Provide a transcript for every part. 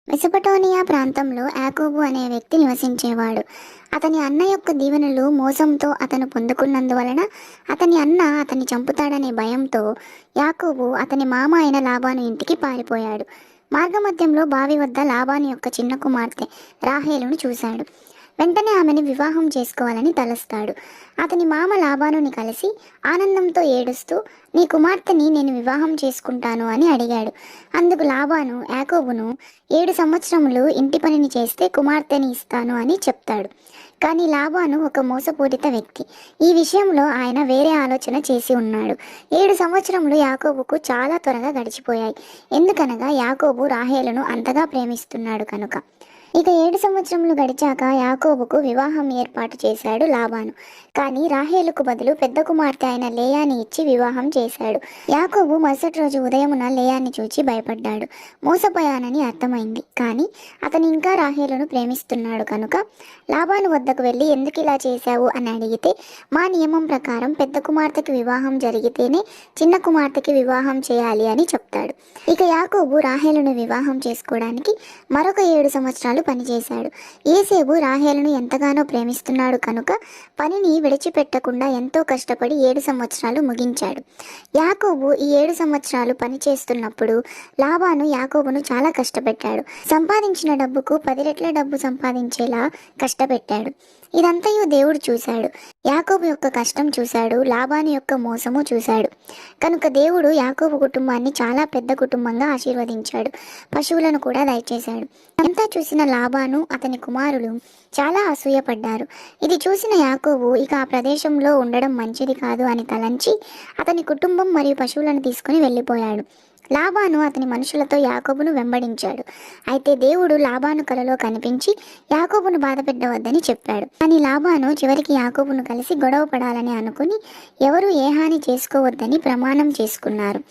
మెసొపొటేమియా ప్రాంతంలో యాకోబు అనే వ్యక్తి నివసించేవాడు. అతని అన్న యొక్క దీవెనలు మోసంతో అతను పొందుకున్నందువలన అతని అన్న అతన్ని చంపుతాడనే భయంతో యాకోబు అతని మామ అయిన లాబాను ఇంటికి పారిపోయాడు. మార్గమధ్యంలో బావి వద్ద లాబాను యొక్క చిన్న కుమార్తె రాహేలును చూశాడు. వెంటనే ఆమెను వివాహం చేసుకోవాలని తలస్తాడు. అతని మామ లాబానుని కలిసి ఆనందంతో ఏడుస్తూ, నీ కుమార్తెని నేను వివాహం చేసుకుంటాను అని అడిగాడు. అందుకు లాబాను యాకోబును 7 సంవత్సరములు ఇంటి పనిని చేస్తే కుమార్తెని ఇస్తాను అని చెప్తాడు. కానీ లాబాను ఒక మోసపూరిత వ్యక్తి. ఈ విషయంలో ఆయన వేరే ఆలోచన చేసి ఉన్నాడు. 7 సంవత్సరములు యాకోబుకు చాలా త్వరగా గడిచిపోయాయి. ఎందుకనగా యాకోబు రాహేలును అంతగా ప్రేమిస్తున్నాడు కనుక. ఇక 7 సంవత్సరములు గడిచాక యాకోబుకు వివాహం ఏర్పాటు చేశాడు లాబాను. కానీ రాహేలుకు బదులు పెద్ద కుమార్తె అయిన లేయాని ఇచ్చి వివాహం చేశాడు. యాకోబు మరుసటి రోజు ఉదయమున లేయాని చూచి భయపడ్డాడు. మోసపోయానని అర్థమైంది. కానీ అతను ఇంకా రాహేలును ప్రేమిస్తున్నాడు కనుక లాబాను వద్దకు వెళ్ళి ఎందుకు ఇలా చేశావు అని అడిగితే, మా నియమం ప్రకారం పెద్ద కుమార్తెకి వివాహం జరిగితేనే చిన్న కుమార్తెకి వివాహం చేయాలి అని చెప్తాడు. ఇక యాకోబు రాహేలును వివాహం చేసుకోవడానికి మరొక 7 సంవత్సరాలు పనిచేశాడు. యోసేపు రాహేలును ఎంతగానో ప్రేమిస్తున్నాడు కనుక పనిని విడిచిపెట్టకుండా ఎంతో కష్టపడి 7 సంవత్సరాలు ముగించాడు. యాకోబు ఈ 7 సంవత్సరాలు పని చేస్తున్నప్పుడు లాబాను యాకోబును చాలా కష్టపెట్టాడు. సంపాదించిన డబ్బుకు 10 రెట్ల డబ్బు సంపాదించేలా కష్టపెట్టాడు. ఇదంతయు దేవుడు చూశాడు. యాకోబు యొక్క కష్టం చూశాడు, లాబాను యొక్క మోసము చూశాడు. కనుక దేవుడు యాకోబు కుటుంబాన్ని చాలా పెద్ద కుటుంబంగా ఆశీర్వదించాడు. పశువులను కూడా దయచేశాడు. అంతా చూసిన లాబాను అతని కుమారులు చాలా అసూయపడ్డారు. ఇది చూసిన యాకోబు ఇక ఆ ప్రదేశంలో ఉండడం మంచిది కాదు అని తలంచి అతని కుటుంబం మరియు పశువులను తీసుకుని వెళ్ళిపోయాడు. లాబాను అతని మనుషులతో యాకోబును వెంబడించాడు. అయితే దేవుడు లాబాను కలలో కనిపించి యాకోబును బాధపెట్టవద్దని చెప్పాడు. కానీ లాబాను చివరికి యాకోబును కలిసి గొడవ పడాలని అనుకుని ఎవరూ ఏ హాని చేసుకోవద్దని ప్రమాణం చేసుకున్నారు.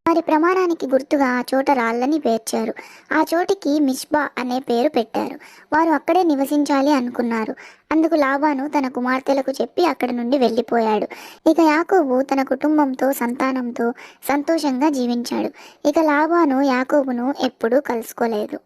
వారి ప్రమాణానికి గుర్తుగా ఆ చోట రాళ్ళని పేర్చారు. ఆ చోటికి మిష్బా అనే పేరు పెట్టారు. వారు అక్కడే నివసించాలి అనుకున్నారు. అందుకు లాబాను తన కుమార్తెలకు చెప్పి అక్కడి నుండి వెళ్ళిపోయాడు. ఇక యాకోబు తన కుటుంబంతో సంతానంతో సంతోషంగా జీవించాడు. ఇక లాబాను యాకోబును ఎప్పుడూ కలుసుకోలేదు.